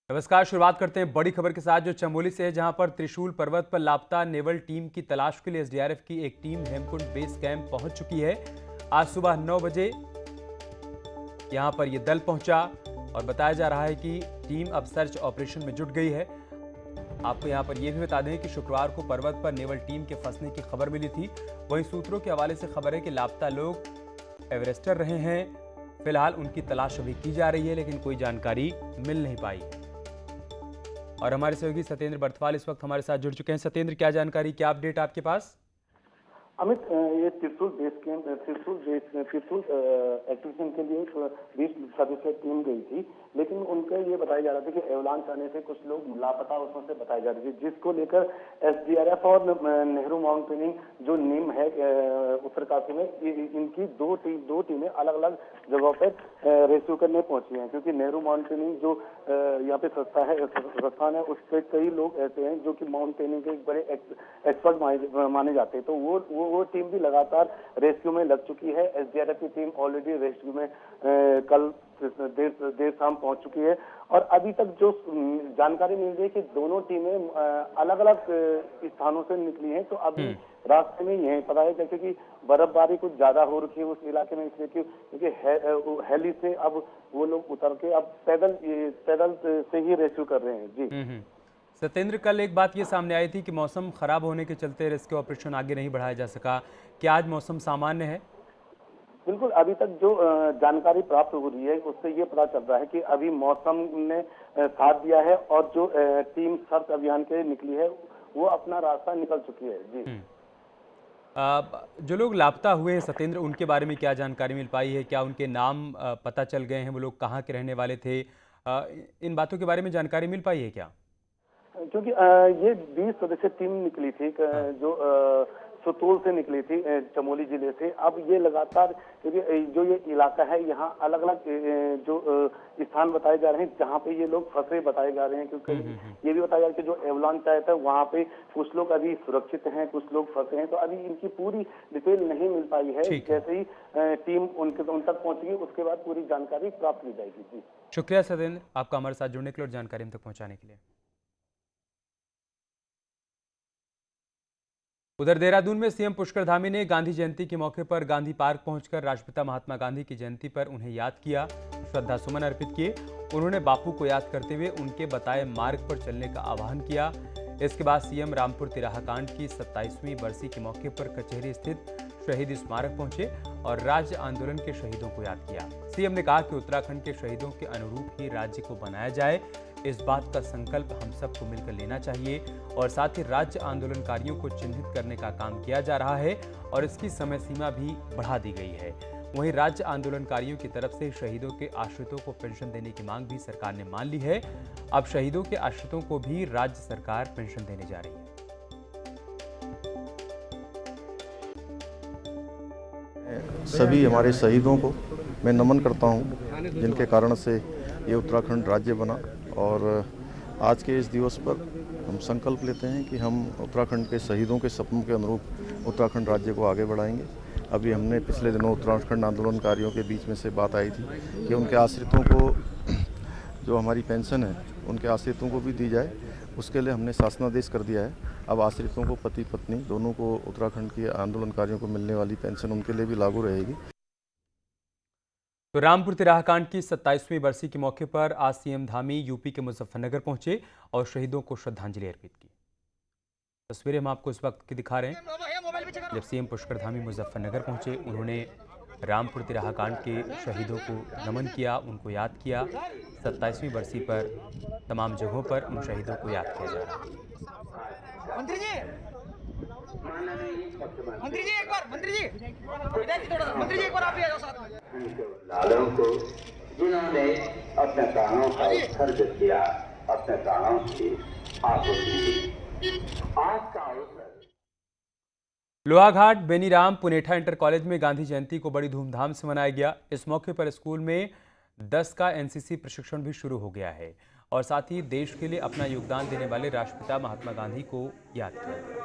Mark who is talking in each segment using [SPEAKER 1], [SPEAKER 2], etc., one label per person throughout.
[SPEAKER 1] नमस्कार। शुरुआत करते हैं बड़ी खबर के साथ जो चमोली से है, जहां पर त्रिशूल पर्वत पर लापता नेवल टीम की तलाश के लिए एसडीआरएफ की एक टीम हेमकुंड बेस कैंप पहुंच चुकी है। आज सुबह 9 बजे यहां पर यह दल पहुंचा और बताया जा रहा है कि टीम अब सर्च ऑपरेशन में जुट गई है। आपको यहां पर यह भी बता दें कि शुक्रवार को पर्वत पर नेवल टीम के फंसने की खबर मिली थी। वहीं सूत्रों के हवाले से खबर है कि लापता लोग एवरेस्टर रहे हैं। फिलहाल उनकी तलाश अभी की जा रही है, लेकिन कोई जानकारी मिल नहीं पाई। और हमारे सहयोगी सत्येंद्र बर्थवाल इस वक्त हमारे साथ जुड़ चुके हैं। सत्येंद्र, क्या जानकारी, क्या अपडेट आपके पास?
[SPEAKER 2] अमित, ये त्रिशूल बेस कैंप त्रिशूल एक्टिविशन के लिए 20 सदस्यीय टीम गई थी, लेकिन उनका ये बताया जा रहा था कि एवलांच आने से कुछ लोग लापता उसमें से बताई जा रही थी, जिसको लेकर एसडीआरएफ और नेहरू माउंटेनिंग जो नीम है उत्तरकाशी में, इनकी दो टीमें अलग अलग जगहों पर रेस्क्यू करने पहुंची हैं। क्योंकि नेहरू माउंटेनिंग जो यहाँ पे संस्थान है, उस पर कई लोग ऐसे हैं जो कि माउंटेनिंग के बड़े एक्सपर्ट माने जाते हैं। तो वो टीम भी लगातार रेस्क्यू में लग चुकी है। एसडीआरएफ की टीम ऑलरेडी रेस्क्यू में कल देर शाम पहुंच चुकी है। और अभी तक जो जानकारी मिल रही है कि दोनों टीमें अलग अलग स्थानों से निकली हैं। तो अभी रास्ते में यही पता है जैसे कि बर्फबारी कुछ ज्यादा हो रखी है उस इलाके में, इसलिए क्योंकि हेली से अब वो लोग उतर के अब पैदल से ही रेस्क्यू कर रहे हैं। जी
[SPEAKER 1] सत्येंद्र, कल एक बात ये सामने आई थी कि मौसम खराब होने के चलते रेस्क्यू ऑपरेशन आगे नहीं बढ़ाया जा सका। क्या आज मौसम सामान्य है?
[SPEAKER 2] बिल्कुल, अभी तक जो जानकारी प्राप्त हो रही है उससे ये पता चल रहा है कि अभी मौसम ने साथ दिया है और जो टीम सर्च अभियान के लिए निकली है वो अपना रास्ता निकल चुकी है। जी
[SPEAKER 1] जो लोग लापता हुए हैं सत्येंद्र, उनके बारे में क्या जानकारी मिल पाई है? क्या उनके नाम पता चल गए हैं? वो लोग कहाँ के रहने वाले थे? इन बातों के बारे में जानकारी मिल पाई है क्या?
[SPEAKER 2] क्योंकि ये 20 सदस्य टीम निकली थी जो सुतोल से निकली थी, चमोली जिले से। अब ये लगातार, क्योंकि जो ये इलाका है यहाँ अलग अलग जो स्थान बताए जा रहे हैं जहाँ पे ये लोग फंसे बताए जा रहे हैं। क्योंकि ये भी बताया जा रहा है कि जो एवलांच आया था वहाँ पे कुछ लोग अभी सुरक्षित हैं, कुछ लोग फंसे हैं। तो अभी इनकी पूरी डिटेल नहीं मिल पाई है। जैसे ही टीम उन तक पहुंचेगी उसके बाद पूरी जानकारी प्राप्त की जाएगी। जी
[SPEAKER 1] शुक्रिया सत्येंद्र, आपका हमारे साथ जुड़ने के लिए और जानकारी हम तक पहुँचाने के लिए। उधर देहरादून में सीएम पुष्कर धामी ने गांधी जयंती के मौके पर गांधी पार्क पहुंचकर राष्ट्रपिता महात्मा गांधी की जयंती पर उन्हें याद किया, श्रद्धा सुमन अर्पित किए। उन्होंने बापू को याद करते हुए उनके बताए मार्ग पर चलने का आह्वान किया। इसके बाद सीएम रामपुर तिराहा कांड की 27वीं बरसी के मौके पर कचहरी स्थित शहीद स्मारक पहुंचे और राज्य आंदोलन के शहीदों को याद किया। सीएम ने कहा कि उत्तराखंड के शहीदों के अनुरूप ही राज्य को बनाया जाए, इस बात का संकल्प हम सबको मिलकर लेना चाहिए। और साथ ही राज्य आंदोलनकारियों को चिन्हित करने का काम किया जा रहा है और इसकी समय सीमा भी बढ़ा दी गई है। वहीं राज्य आंदोलनकारियों की तरफ से शहीदों के आश्रितों को पेंशन देने की मांग भी सरकार ने मान ली है। अब शहीदों के आश्रितों को भी राज्य सरकार पेंशन देने जा रही है।
[SPEAKER 3] सभी हमारे शहीदों को मैं नमन करता हूं, जिनके कारण से ये उत्तराखंड राज्य बना। और आज के इस दिवस पर हम संकल्प लेते हैं कि हम उत्तराखंड के शहीदों के सपनों के अनुरूप उत्तराखंड राज्य को आगे बढ़ाएंगे। अभी हमने पिछले दिनों उत्तराखंड आंदोलनकारियों के बीच में से बात आई थी कि उनके आश्रितों को जो हमारी पेंशन है उनके आश्रितों को भी दी जाए। उसके लिए हमने शासनादेश कर दिया है। अब आश्रितों को, पति पत्नी दोनों को, उत्तराखंड के आंदोलनकारियों को मिलने वाली पेंशन उनके लिए भी लागू रहेगी।
[SPEAKER 1] तो रामपुर तिराहा कांड की 27वीं बरसी के मौके पर आज सीएम धामी यूपी के मुजफ्फरनगर पहुंचे और शहीदों को श्रद्धांजलि अर्पित की। तस्वीरें हम आपको इस वक्त की दिखा रहे हैं। जब सीएम पुष्कर धामी मुजफ्फरनगर पहुंचे, उन्होंने रामपुर तिराहा कांड के शहीदों को नमन किया, उनको याद किया। 27वीं बरसी पर तमाम जगहों पर उन शहीदों को याद किया जा रहा है।
[SPEAKER 4] मंत्री जी एक बार आप भी आ जाओ साथ में।
[SPEAKER 5] लालों को जिन्होंने अपने प्राणों का उत्सर्ग किया, अपने प्राणों की आहुति दी। आज का अवसर
[SPEAKER 1] लोहाघाट बेनीराम पुनेठा इंटर कॉलेज में गांधी जयंती को बड़ी धूमधाम से मनाया गया। इस मौके पर स्कूल में 10 का एनसीसी प्रशिक्षण भी शुरू हो गया है और साथ ही देश के लिए अपना योगदान देने वाले राष्ट्रपिता महात्मा गांधी को याद किया गया।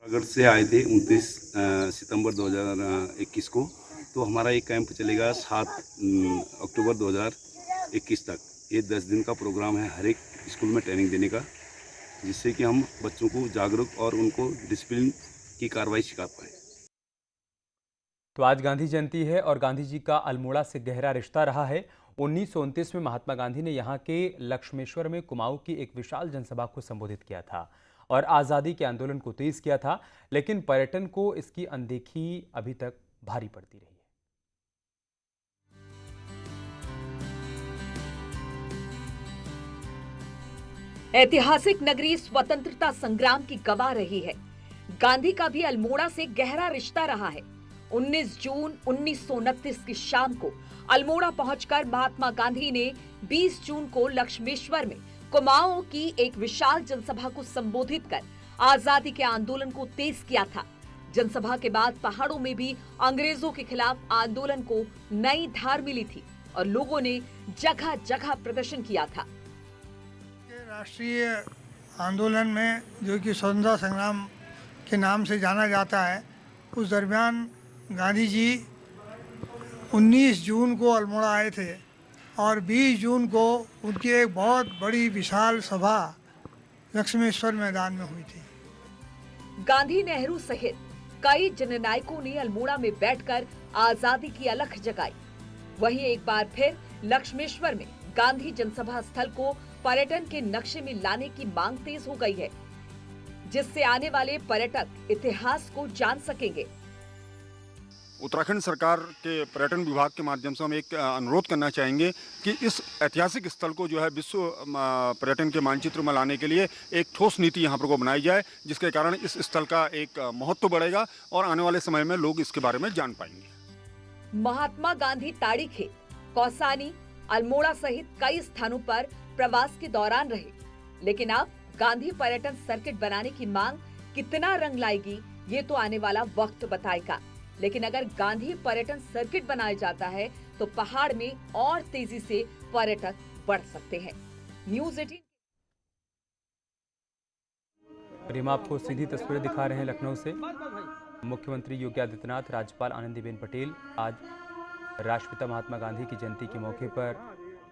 [SPEAKER 6] अगर से आए थे 29 सितंबर 2021 को। तो हमारा ये कैंप चलेगा 7 अक्टूबर 2021 तक। ये 10 दिन का प्रोग्राम है, हर एक स्कूल में ट्रेनिंग देने का, जिससे कि हम बच्चों को जागरूक और उनको डिसिप्लिन की कार्रवाई सिखा पाएँ।
[SPEAKER 1] तो आज गांधी जयंती है और गांधी जी का अल्मोड़ा से गहरा रिश्ता रहा है। 1929 में महात्मा गांधी ने यहाँ के लक्ष्मेश्वर में कुमाऊं की एक विशाल जनसभा को संबोधित किया था और आज़ादी के आंदोलन को तेज किया था, लेकिन पर्यटन को इसकी अनदेखी अभी तक भारी पड़ती रही है।
[SPEAKER 7] ऐतिहासिक नगरी स्वतंत्रता संग्राम की गवाह रही है। गांधी का भी अल्मोड़ा से गहरा रिश्ता रहा है। 19 जून 1929 की शाम को अल्मोड़ा पहुंचकर महात्मा गांधी ने 20 जून को लक्ष्मेश्वर में कुमाऊं की एक विशाल जनसभा को संबोधित कर आजादी के आंदोलन को तेज किया था। जनसभा के बाद पहाड़ों में भी अंग्रेजों के खिलाफ आंदोलन को नई धार मिली थी और लोगों ने जगह जगह प्रदर्शन किया था।
[SPEAKER 8] राष्ट्रीय आंदोलन में, जो कि स्वतंत्रता संग्राम के नाम से जाना जाता है, उस दरमियान गांधी जी 19 जून को अल्मोड़ा आए थे और 20 जून को उनकी एक बहुत बड़ी विशाल सभा लक्ष्मेश्वर मैदान में हुई थी।
[SPEAKER 7] गांधी, नेहरू सहित कई जननायकों ने अल्मोड़ा में बैठकर आजादी की अलख जगाई। वहीं एक बार फिर लक्ष्मेश्वर में गांधी जनसभा स्थल को पर्यटन के नक्शे में लाने की मांग तेज हो गई है, जिससे आने वाले पर्यटक इतिहास को जान सकेंगे।
[SPEAKER 9] उत्तराखंड सरकार के पर्यटन विभाग के माध्यम से हम एक अनुरोध करना चाहेंगे कि इस ऐतिहासिक स्थल को जो है विश्व पर्यटन के मानचित्र में लाने के लिए एक ठोस नीति यहाँ पर को बनाई जाए, जिसके कारण इस स्थल का एक महत्व बढ़ेगा और आने वाले समय में लोग इसके बारे में जान पाएंगे।
[SPEAKER 7] महात्मा गांधी ताड़ीखेत, कौसानी, अल्मोड़ा सहित कई स्थानों पर प्रवास के दौरान रहे, लेकिन अब गांधी पर्यटन सर्किट बनाने की मांग कितना रंग लाएगी ये तो आने वाला वक्त बताएगा। लेकिन अगर गांधी पर्यटन सर्किट बनाया जाता है तो पहाड़ में और तेजी से पर्यटक बढ़ सकते हैं। न्यूज़ 18
[SPEAKER 1] हम आपको सीधी तस्वीरें दिखा रहे हैं लखनऊ से। मुख्यमंत्री योगी आदित्यनाथ, राज्यपाल आनंदीबेन पटेल आज राष्ट्रपिता महात्मा गांधी की जयंती के मौके पर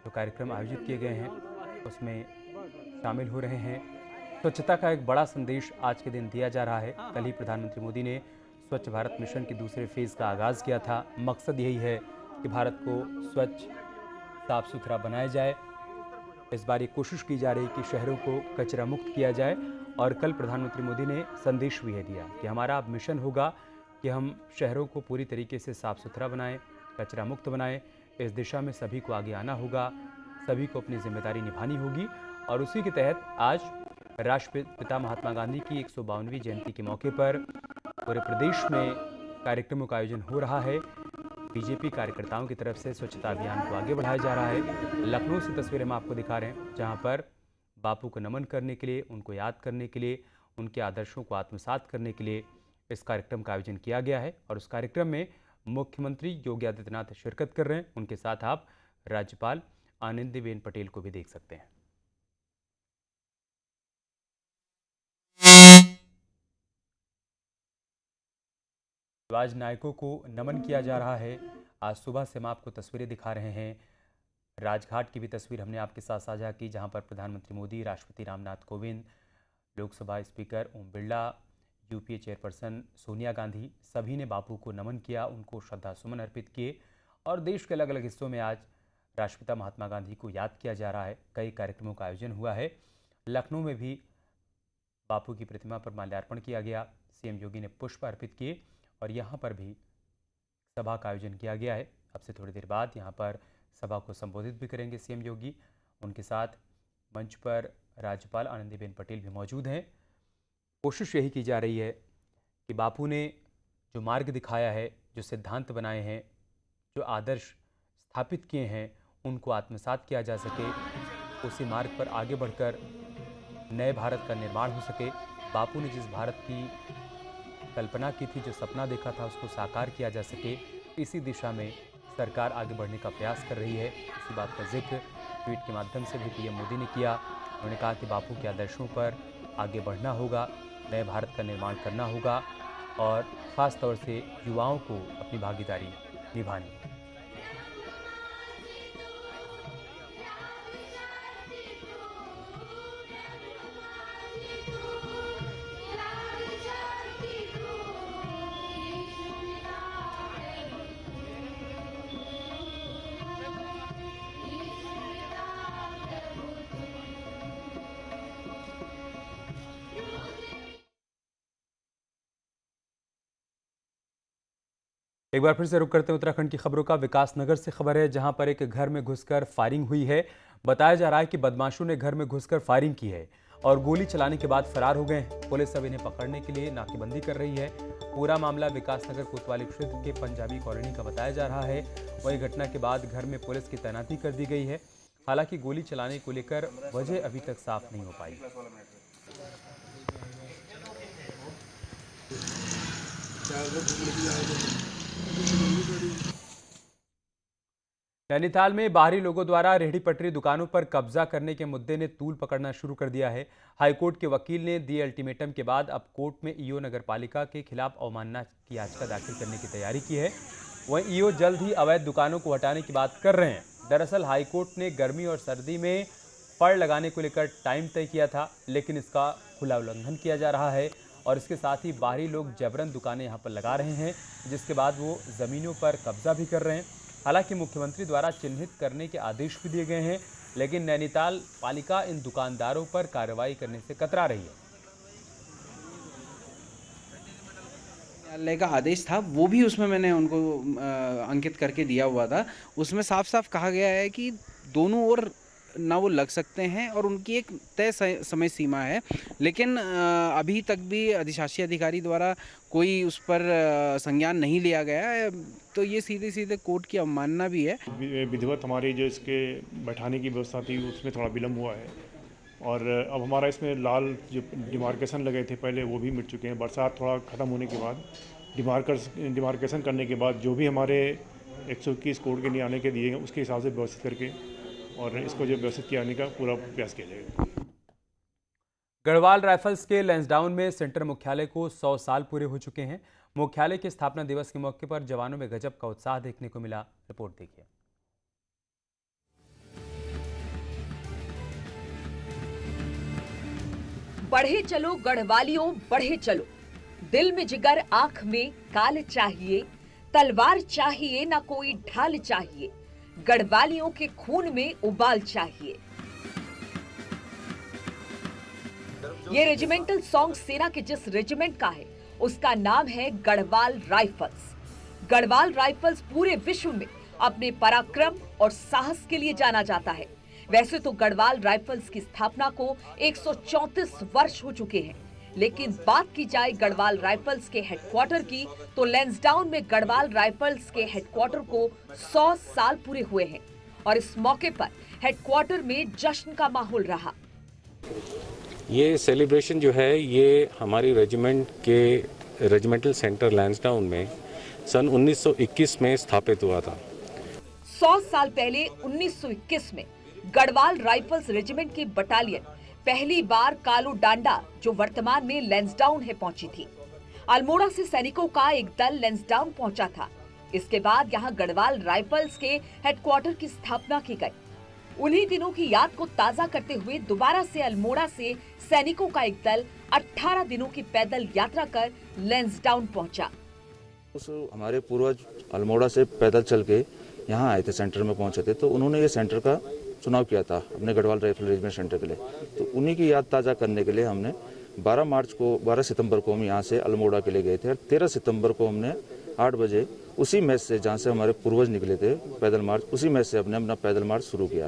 [SPEAKER 1] जो कार्यक्रम आयोजित किए गए हैं उसमें शामिल हो रहे हैं। स्वच्छता का एक बड़ा संदेश आज के दिन दिया जा रहा है। कल ही प्रधानमंत्री मोदी ने स्वच्छ भारत मिशन के दूसरे फेज का आगाज किया था। मकसद यही है कि भारत को स्वच्छ, साफ सुथरा बनाया जाए। इस बार ये कोशिश की जा रही कि शहरों को कचरा मुक्त किया जाए और कल प्रधानमंत्री मोदी ने संदेश भी है दिया कि हमारा अब मिशन होगा कि हम शहरों को पूरी तरीके से साफ सुथरा बनाएं, कचरा मुक्त बनाएं। इस दिशा में सभी को आगे आना होगा, सभी को अपनी जिम्मेदारी निभानी होगी और उसी के तहत आज राष्ट्रपिता महात्मा गांधी की 152वीं जयंती के मौके पर पूरे प्रदेश में कार्यक्रमों का आयोजन हो रहा है। बीजेपी कार्यकर्ताओं की तरफ से स्वच्छता अभियान को आगे बढ़ाया जा रहा है। लखनऊ से तस्वीरें हम आपको दिखा रहे हैं, जहां पर बापू को नमन करने के लिए, उनको याद करने के लिए, उनके आदर्शों को आत्मसात करने के लिए इस कार्यक्रम का आयोजन किया गया है और उस कार्यक्रम में मुख्यमंत्री योगी आदित्यनाथ शिरकत कर रहे हैं। उनके साथ आप राज्यपाल आनंदीबेन पटेल को भी देख सकते हैं। आज नायकों को नमन किया जा रहा है। आज सुबह से हम आपको तस्वीरें दिखा रहे हैं। राजघाट की भी तस्वीर हमने आपके साथ साझा की, जहां पर प्रधानमंत्री मोदी, राष्ट्रपति Ramnath Kovind, Lok Sabha speaker Om Birla, UPA chairperson Sonia Gandhi, सभी ने बापू को नमन किया, उनको श्रद्धा सुमन अर्पित किए और देश के अलग अलग हिस्सों में आज राष्ट्रपिता महात्मा गांधी को याद किया जा रहा है। कई कार्यक्रमों का आयोजन हुआ है। लखनऊ में भी बापू की प्रतिमा पर माल्यार्पण किया गया, सीएम योगी ने पुष्प अर्पित किए और यहाँ पर भी सभा का आयोजन किया गया है। अब से थोड़ी देर बाद यहाँ पर सभा को संबोधित भी करेंगे सीएम योगी। उनके साथ मंच पर राज्यपाल आनंदीबेन पटेल भी मौजूद हैं। कोशिश यही की जा रही है कि बापू ने जो मार्ग दिखाया है, जो सिद्धांत बनाए हैं, जो आदर्श स्थापित किए हैं, उनको आत्मसात किया जा सके, उसी मार्ग पर आगे बढ़कर नए भारत का निर्माण हो सके। बापू ने जिस भारत की कल्पना की थी, जो सपना देखा था, उसको साकार किया जा सके, इसी दिशा में सरकार आगे बढ़ने का प्रयास कर रही है। इसी बात का जिक्र ट्वीट के माध्यम से भी पीएम मोदी ने किया। उन्होंने कहा कि बापू के आदर्शों पर आगे बढ़ना होगा, नए भारत का निर्माण करना होगा और ख़ास तौर से युवाओं को अपनी भागीदारी निभानी है। एक बार फिर से रुक करते हैं उत्तराखंड की खबरों का। विकासनगर से खबर है, जहां पर एक घर में घुसकर फायरिंग हुई है। बताया जा रहा है कि बदमाशों ने घर में घुसकर फायरिंग की है और गोली चलाने के बाद फरार हो गए हैं। पुलिस अब इन्हें पकड़ने के लिए नाकेबंदी कर रही है। पूरा मामला विकासनगर कोतवाली क्षेत्र के पंजाबी कॉलोनी का बताया जा रहा है। वहीं घटना के बाद घर में पुलिस की तैनाती कर दी गई है। हालांकि गोली चलाने को लेकर वजह अभी तक साफ नहीं हो पाई। नैनीताल में बाहरी लोगों द्वारा रेहड़ी पटरी दुकानों पर कब्जा करने के मुद्दे ने तूल पकड़ना शुरू कर दिया है। हाईकोर्ट के वकील ने दिए अल्टीमेटम के बाद अब कोर्ट में ईओ नगरपालिका के खिलाफ अवमानना की याचिका दाखिल करने की तैयारी की है। वहीं ईओ जल्द ही अवैध दुकानों को हटाने की बात कर रहे हैं। दरअसल हाईकोर्ट ने गर्मी और सर्दी में फड़ लगाने को लेकर टाइम तय किया था, लेकिन इसका खुला उल्लंघन किया जा रहा है और इसके साथ ही बाहरी लोग जबरन दुकानें यहां पर लगा रहे हैं, जिसके बाद वो ज़मीनों पर कब्जा भी कर रहे हैं। हालांकि मुख्यमंत्री द्वारा चिन्हित करने के आदेश भी दिए गए हैं, लेकिन नैनीताल पालिका इन दुकानदारों पर कार्रवाई करने से कतरा रही है।
[SPEAKER 10] न्यायालय का आदेश था, वो भी उसमें मैंने उनको अंकित करके दिया हुआ था। उसमें साफ साफ कहा गया है कि दोनों ओर ना वो लग सकते हैं और उनकी एक तय समय सीमा है, लेकिन अभी तक भी अधिशासी अधिकारी द्वारा कोई उस पर संज्ञान नहीं लिया गया है। तो ये सीधे सीधे कोर्ट की अवमानना भी है।
[SPEAKER 11] विधिवत हमारी जो इसके बैठाने की व्यवस्था थी उसमें थोड़ा विलम्ब हुआ है और अब हमारा इसमें लाल जो डिमार्केशन लगे थे पहले वो भी मिट चुके हैं। बरसात थोड़ा ख़त्म होने के बाद डिमार्केशन करने के बाद जो भी हमारे 121 कोड के नियाने के दिए गए उसके हिसाब से व्यवस्थित करके और इसको जो व्यवस्थित किया जाने का पूरा प्रयास किया जाएगा।
[SPEAKER 1] गढ़वाल राइफल्स के लैंसडाउन में सेंटर मुख्यालय को 100 साल पूरे हो चुके हैं। मुख्यालय के स्थापना दिवस के मौके पर जवानों में गजब का उत्साह देखने को मिला। रिपोर्ट देखिए।
[SPEAKER 7] बढ़े चलो गढ़वालियों बढ़े चलो, दिल में जिगर आंख में काल चाहिए, तलवार चाहिए ना कोई ढाल चाहिए, गढ़वालियों के खून में उबाल चाहिए। ये रेजिमेंटल सॉन्ग सेना के जिस रेजिमेंट का है उसका नाम है गढ़वाल राइफल्स। गढ़वाल राइफल्स पूरे विश्व में अपने पराक्रम और साहस के लिए जाना जाता है। वैसे तो गढ़वाल राइफल्स की स्थापना को 134 वर्ष हो चुके हैं, लेकिन बात की जाए गढ़वाल राइफल्स के हेडक्वार्टर की तो लैंसडाउन में गढ़वाल राइफल्स के हेडक्वार्टर को 100 साल पूरे हुए हैं और इस मौके पर हेडक्वार्टर में जश्न का माहौल रहा।
[SPEAKER 12] ये सेलिब्रेशन जो है ये हमारी रेजिमेंट के रेजिमेंटल सेंटर लैंसडाउन में सन 1921 में स्थापित हुआ था।
[SPEAKER 7] 100 साल पहले 1921 में गढ़वाल राइफल्स रेजिमेंट की बटालियन पहली बार कालू डांडा, जो वर्तमान में लैंसडाउन है, पहुंची थी। अल्मोड़ा से सैनिकों का एक दल लैंसडाउन पहुंचा था। इसके बाद यहां गढ़वाल राइफल्स के हेडक्वार्टर की स्थापना की गई। उन्हीं दिनों की याद को ताजा करते हुए दोबारा से अल्मोड़ा से सैनिकों का एक दल 18 दिनों की पैदल यात्रा कर लैंसडाउन पहुंचा।
[SPEAKER 13] हमारे पूर्वज अल्मोड़ा से पैदल चल के यहाँ आए थे, सेंटर में पहुंचे थे, तो उन्होंने ये सेंटर का चुनाव किया था अपने गढ़वाल राइफल रेजिमेंट सेंटर के लिए। तो उन्हीं की याद ताज़ा करने के लिए हमने 12 सितंबर को हम यहाँ से अल्मोड़ा के लिए गए थे और 13 सितंबर को हमने 8 बजे उसी मैच से जहाँ से हमारे पूर्वज निकले थे पैदल मार्च, उसी मैच से हमने अपना पैदल मार्च शुरू किया।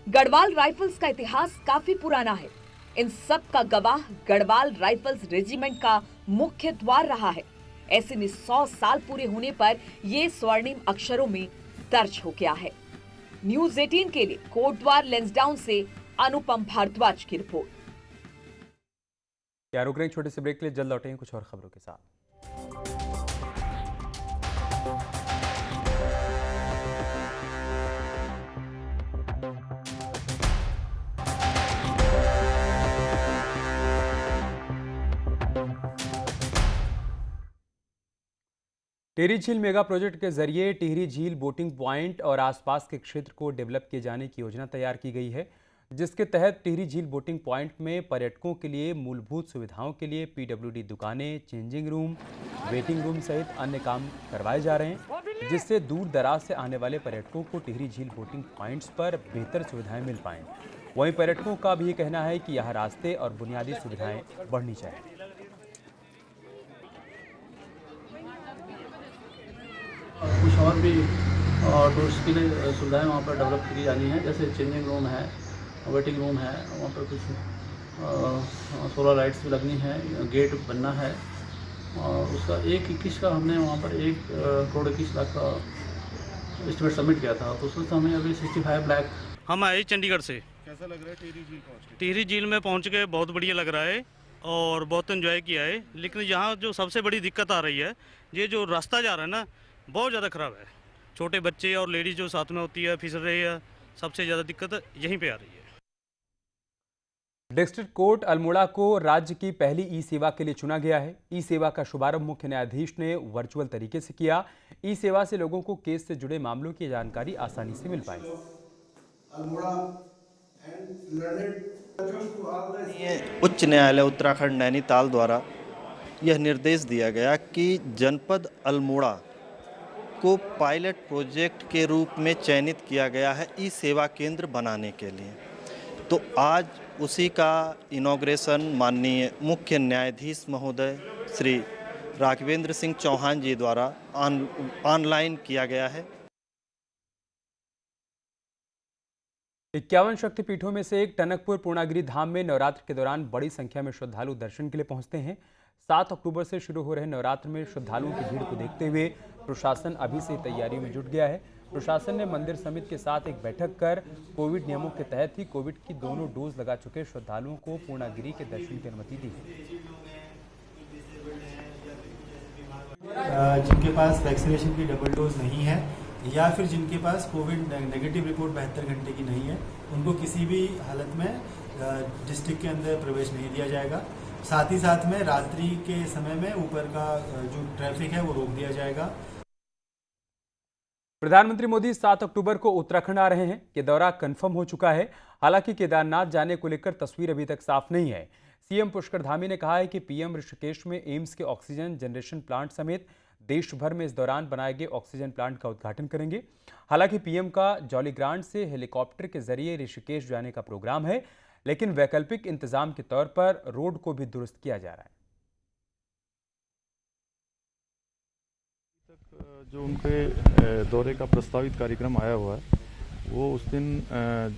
[SPEAKER 7] गढ़वाल राइफल्स का इतिहास काफी पुराना है। इन सब का गवाह गढ़वाल राइफल्स रेजिमेंट का मुख्य द्वार रहा है। ऐसे में 100 साल पूरे होने पर ये स्वर्णिम अक्षरों में दर्ज हो गया है। न्यूज़ 18 के लिए कोटद्वार लैंसडाउन से अनुपम भारद्वाज की रिपोर्ट।
[SPEAKER 1] क्या रुक रहे हैं छोटे से ब्रेक के लिए, जल्द लौटेंगे कुछ और खबरों के साथ। टिहरी झील मेगा प्रोजेक्ट के जरिए टिहरी झील बोटिंग पॉइंट और आसपास के क्षेत्र को डेवलप किए जाने की योजना तैयार की गई है, जिसके तहत टिहरी झील बोटिंग पॉइंट में पर्यटकों के लिए मूलभूत सुविधाओं के लिए पीडब्ल्यूडी दुकानें, चेंजिंग रूम, वेटिंग रूम सहित अन्य काम करवाए जा रहे हैं, जिससे दूर दराज से आने वाले पर्यटकों को टिहरी झील बोटिंग पॉइंट्स पर बेहतर सुविधाएं मिल पाएं। वहीं पर्यटकों का भी कहना है कि यह रास्ते और बुनियादी सुविधाएं बढ़नी चाहिए।
[SPEAKER 14] कुछ और भी टूरिस्ट के लिए सुविधाएं वहाँ पर डेवलप की जानी है, जैसे चेंजिंग रूम है, वेटिंग रूम है, वहाँ पर कुछ सोलर लाइट्स भी लगनी है, गेट बनना है और उसका 1-21 का हमने वहाँ पर 1,21,00,000 का एस्टिमेट सबमिट किया था, तो उसमें हमें अभी 65 लाख।
[SPEAKER 15] हम आए चंडीगढ़ से।
[SPEAKER 14] कैसा लग रहा है टिहरी झील पहुँच के?
[SPEAKER 15] टिहरी झील में पहुँच के बहुत बढ़िया लग रहा है और बहुत एंजॉय किया है, लेकिन यहाँ जो सबसे बड़ी दिक्कत आ रही है, ये जो रास्ता जा रहा है ना बहुत ज़्यादा ख़राब है। छोटे बच्चे और लेडीज़ जो साथ में होती है फिसल रही है, सबसे ज़्यादा दिक्कत यहीं पे आ रही है।
[SPEAKER 1] डिस्ट्रिक्ट कोर्ट अल्मोड़ा को राज्य की पहली ई सेवा के लिए चुना गया है। ई सेवा का शुभारंभ मुख्य न्यायाधीश ने वर्चुअल तरीके से किया। ई सेवा से लोगों को केस से जुड़े मामलों की जानकारी आसानी से मिल पाए।
[SPEAKER 16] उच्च न्यायालय उत्तराखंड नैनीताल द्वारा यह निर्देश दिया गया कि जनपद अल्मोड़ा को पायलट प्रोजेक्ट के रूप में चयनित किया गया है ई सेवा केंद्र बनाने के लिए। तो आज उसी का इनॉग्रेशन माननीय मुख्य न्यायाधीश महोदय श्री राघवेंद्र सिंह चौहान जी द्वारा ऑनलाइन किया गया है।
[SPEAKER 1] 51 शक्तिपीठों में से एक टनकपुर पूर्णागिरि धाम में नवरात्र के दौरान बड़ी संख्या में श्रद्धालु दर्शन के लिए पहुंचते हैं। 7 अक्टूबर से शुरू हो रहे नवरात्र में श्रद्धालुओं की भीड़ को देखते हुए प्रशासन अभी से तैयारियों में जुट गया है। प्रशासन ने मंदिर समिति के साथ एक बैठक कर कोविड नियमों के तहत ही कोविड की दोनों डोज लगा चुके श्रद्धालुओं को पूर्णागिरि के दर्शन की अनुमति दी।
[SPEAKER 17] जिनके पास वैक्सीनेशन की डबल डोज नहीं है या फिर जिनके पास कोविड नेगेटिव रिपोर्ट 72 घंटे की नहीं है, उनको किसी भी हालत में डिस्ट्रिक्ट के अंदर प्रवेश नहीं दिया जाएगा। साथ ही साथ में रात्रि के समय में ऊपर का जो ट्रैफिक है वो रोक दिया जाएगा।
[SPEAKER 1] प्रधानमंत्री मोदी 7 अक्टूबर को उत्तराखंड आ रहे हैं। ये दौरा कंफर्म हो चुका है। हालांकि केदारनाथ जाने को लेकर तस्वीर अभी तक साफ नहीं है। सीएम पुष्कर धामी ने कहा है कि पीएम ऋषिकेश में एम्स के ऑक्सीजन जनरेशन प्लांट समेत देश भर में इस दौरान बनाए गए ऑक्सीजन प्लांट का उद्घाटन करेंगे। हालांकि पीएम का जॉलीग्रांट से हेलीकॉप्टर के जरिए ऋषिकेश जाने का प्रोग्राम है, लेकिन वैकल्पिक इंतजाम के तौर पर रोड को भी दुरुस्त किया जा रहा है।
[SPEAKER 3] जो उनके दौरे का प्रस्तावित कार्यक्रम आया हुआ है, वो उस दिन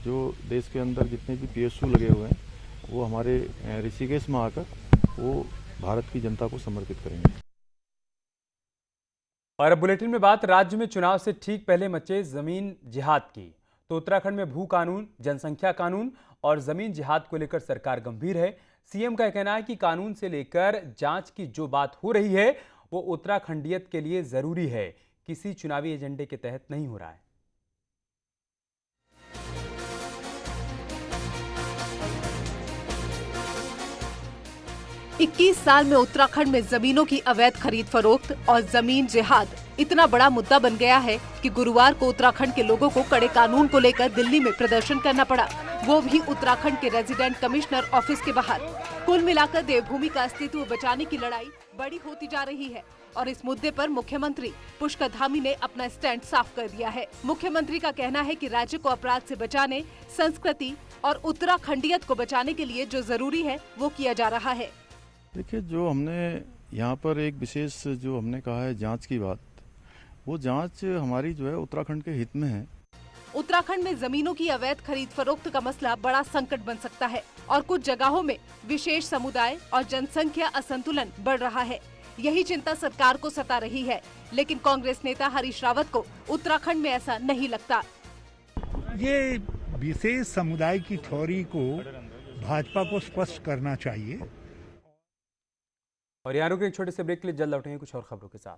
[SPEAKER 3] जो देश के अंदर जितने भी PSU लगे हुए हैं वो हमारे ऋषिकेश में आकर वो भारत की जनता को समर्पित करेंगे।
[SPEAKER 1] और अब बुलेटिन में बात राज्य में चुनाव से ठीक पहले मचे जमीन जिहाद की। तो उत्तराखंड में भू कानून, जनसंख्या कानून और जमीन जिहाद को लेकर सरकार गंभीर है। सीएम का कहना है कि कानून से लेकर जांच की जो बात हो रही है वो उत्तराखंडियत के लिए जरूरी है, किसी चुनावी एजेंडे के तहत नहीं हो रहा है।
[SPEAKER 7] 21 साल में उत्तराखंड में जमीनों की अवैध खरीद फरोख्त और जमीन जिहाद इतना बड़ा मुद्दा बन गया है कि गुरुवार को उत्तराखंड के लोगों को कड़े कानून को लेकर दिल्ली में प्रदर्शन करना पड़ा, वो भी उत्तराखंड के रेजिडेंट कमिश्नर ऑफिस के बाहर। कुल मिलाकर देवभूमि का अस्तित्व बचाने की लड़ाई बड़ी होती जा रही है और इस मुद्दे पर मुख्यमंत्री पुष्कर धामी ने अपना स्टैंड साफ कर दिया है। मुख्यमंत्री का कहना है कि राज्य को अपराध से बचाने, संस्कृति और उत्तराखंडियत को बचाने के लिए जो जरूरी है वो किया जा रहा है।
[SPEAKER 3] देखिए, जो हमने यहाँ पर एक विशेष जो हमने कहा है जांच की बात, वो जांच हमारी जो है उत्तराखंड के हित में है।
[SPEAKER 7] उत्तराखंड में जमीनों की अवैध खरीद फरोख्त का मसला बड़ा संकट बन सकता है और कुछ जगहों में विशेष समुदाय और जनसंख्या असंतुलन बढ़ रहा है। यही चिंता सरकार को सता रही है, लेकिन कांग्रेस नेता हरीश रावत को उत्तराखंड में ऐसा नहीं लगता।
[SPEAKER 18] ये विशेष समुदाय की थ्योरी को भाजपा को स्पष्ट करना चाहिए।
[SPEAKER 1] और यहाँ रुके एक छोटे से ब्रेक के लिए, जल्द लौटेंगे कुछ और खबरों के साथ।